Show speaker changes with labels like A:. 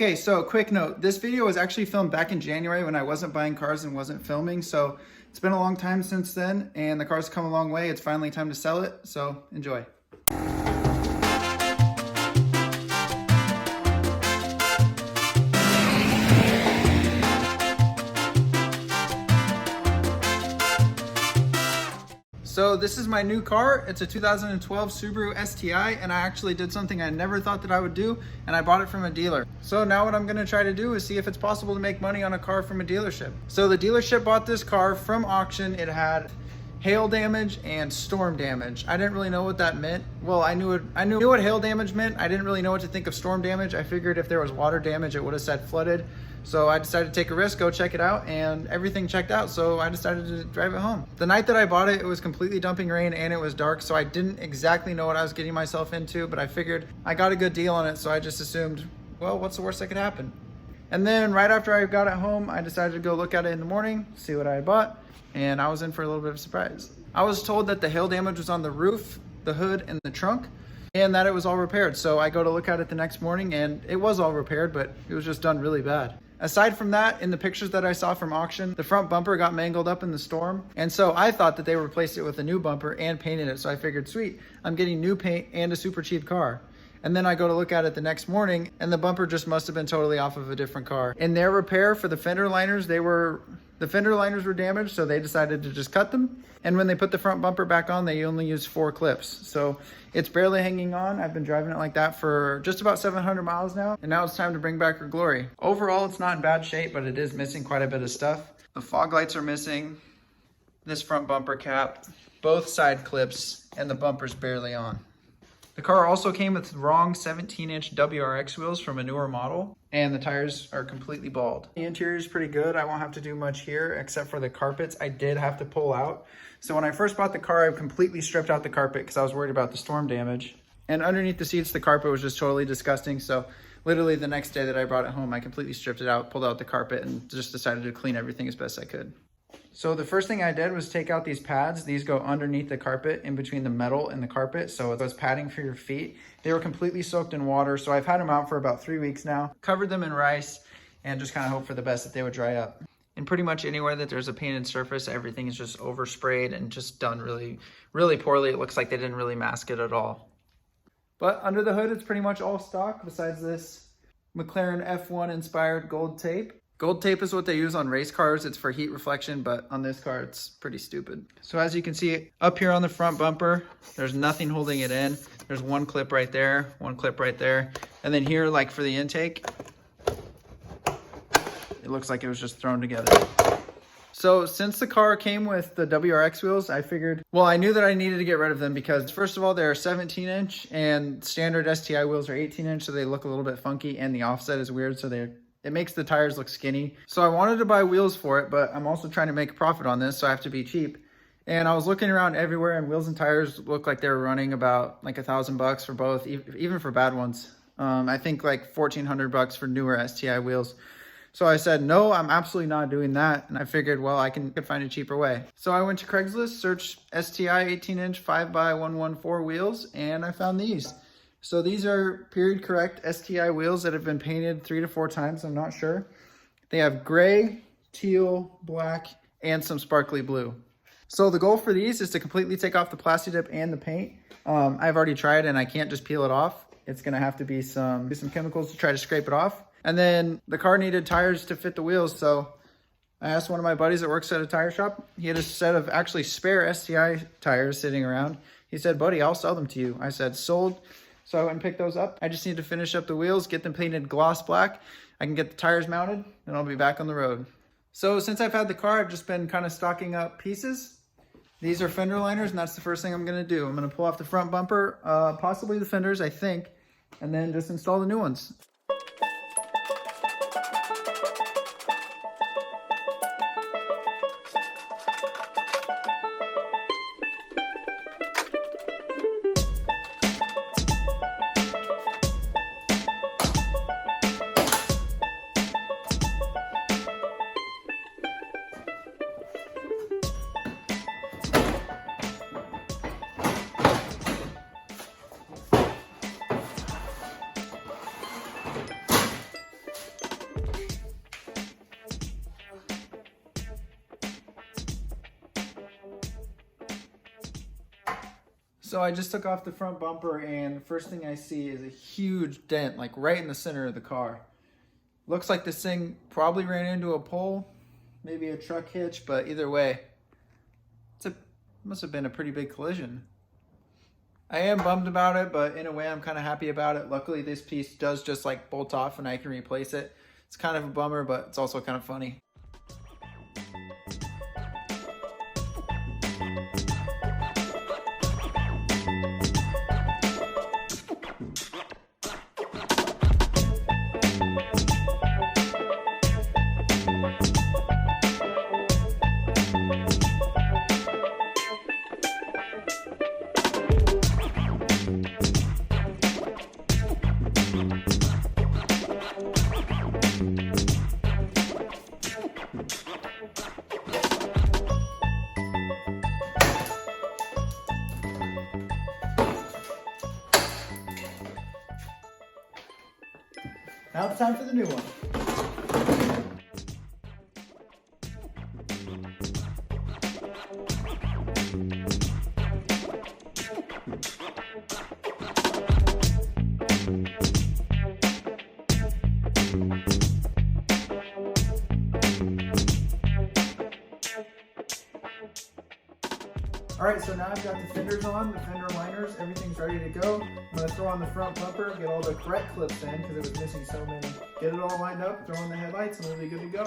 A: Okay, so quick note, this video was actually filmed back in January when I wasn't buying cars and wasn't filming, so it's been a long time since then, and the car's come a long way. It's finally time to sell it, so enjoy. So this is my new car. It's a 2012 Subaru STI, and I actually did something I never thought that I would do, and I bought it from a dealer. So now what I'm gonna try to do is see if it's possible to make money on a car from a dealership. So the dealership bought this car from auction. It had hail damage and storm damage. I didn't really know what that meant. Well, I knew what hail damage meant. I didn't really know what to think of storm damage. I figured if there was water damage, it would have said flooded. So I decided to take a risk, go check it out, and everything checked out, so I decided to drive it home. The night that I bought it, it was completely dumping rain and it was dark, so I didn't exactly know what I was getting myself into, but I figured I got a good deal on it, so I just assumed, well, what's the worst that could happen? And then right after I got it home, I decided to go look at it in the morning, see what I had bought, and I was in for a little bit of a surprise. I was told that the hail damage was on the roof, the hood, and the trunk, and that it was all repaired. So I go to look at it the next morning and it was all repaired, but it was just done really bad. Aside from that, in the pictures that I saw from auction, the front bumper got mangled up in the storm. And so I thought that they replaced it with a new bumper and painted it. So I figured, sweet, I'm getting new paint and a super cheap car. And then I go to look at it the next morning and the bumper just must have been totally off of a different car. In their repair for the fender liners, the fender liners were damaged, so they decided to just cut them. And when they put the front bumper back on, they only used 4 clips. So it's barely hanging on. I've been driving it like that for just about 700 miles now. And now it's time to bring back her glory. Overall, it's not in bad shape, but it is missing quite a bit of stuff. The fog lights are missing, this front bumper cap, both side clips, and the bumper's barely on. The car also came with wrong 17-inch WRX wheels from a newer model, and the tires are completely bald. The interior is pretty good. I won't have to do much here except for the carpets. I did have to pull out. So when I first bought the car, I completely stripped out the carpet because I was worried about the storm damage. And underneath the seats, the carpet was just totally disgusting. So literally the next day that I brought it home, I completely stripped it out, pulled out the carpet, and just decided to clean everything as best I could. So the first thing I did was take out these pads. These go underneath the carpet in between the metal and the carpet. So those padding for your feet, they were completely soaked in water. So I've had them out for about 3 weeks now, covered them in rice, and just kind of hope for the best that they would dry up. And pretty much anywhere that there's a painted surface, everything is just oversprayed and just done really, really poorly. It looks like they didn't really mask it at all. But under the hood, it's pretty much all stock besides this McLaren F1 inspired gold tape. Gold tape is what they use on race cars. It's for heat reflection, but on this car, it's pretty stupid. So as you can see up here on the front bumper, there's nothing holding it in. There's one clip right there, one clip right there. And then here, like for the intake, it looks like it was just thrown together. So since the car came with the WRX wheels, I figured, well, I knew that I needed to get rid of them because first of all, they're 17-inch and standard STI wheels are 18-inch, so they look a little bit funky and the offset is weird, so it makes the tires look skinny. So I wanted to buy wheels for it, but I'm also trying to make a profit on this, so I have to be cheap. And I was looking around everywhere and wheels and tires looked like they were running about like $1,000 for both, even for bad ones. I think like $1,400 for newer STI wheels. So I said, no, I'm absolutely not doing that. And I figured, well, I could find a cheaper way. So I went to Craigslist, searched STI 18-inch 5x114 wheels, and I found these. So these are period correct STI wheels that have been painted 3 to 4 times, I'm not sure. They have gray, teal, black, and some sparkly blue. So the goal for these is to completely take off the plasti dip and the paint. I've already tried and I can't just peel it off. It's gonna have to be some chemicals to try to scrape it off. And then the car needed tires to fit the wheels, so I asked one of my buddies that works at a tire shop. He had a set of actually spare STI tires sitting around. He said, buddy, I'll sell them to you. I said, sold. So I went and picked those up. I just need to finish up the wheels, get them painted gloss black. I can get the tires mounted, and I'll be back on the road. So since I've had the car, I've just been kind of stocking up pieces. These are fender liners, and that's the first thing I'm gonna do. I'm gonna pull off the front bumper, possibly the fenders, I think, and then just install the new ones. So I just took off the front bumper and the first thing I see is a huge dent, like right in the center of the car. Looks like this thing probably ran into a pole, maybe a truck hitch, but either way, must have been a pretty big collision. I am bummed about it, but in a way I'm kind of happy about it. Luckily this piece does just like bolt off and I can replace it. It's kind of a bummer, but it's also kind of funny. Now it's time for the new one. All right, so now I've got the fenders on, the fender liners, everything's ready to go. I'm gonna throw on the front bumper, get all the correct clips in because it was missing so many. Get it all lined up, throw on the headlights, and we'll be good to go.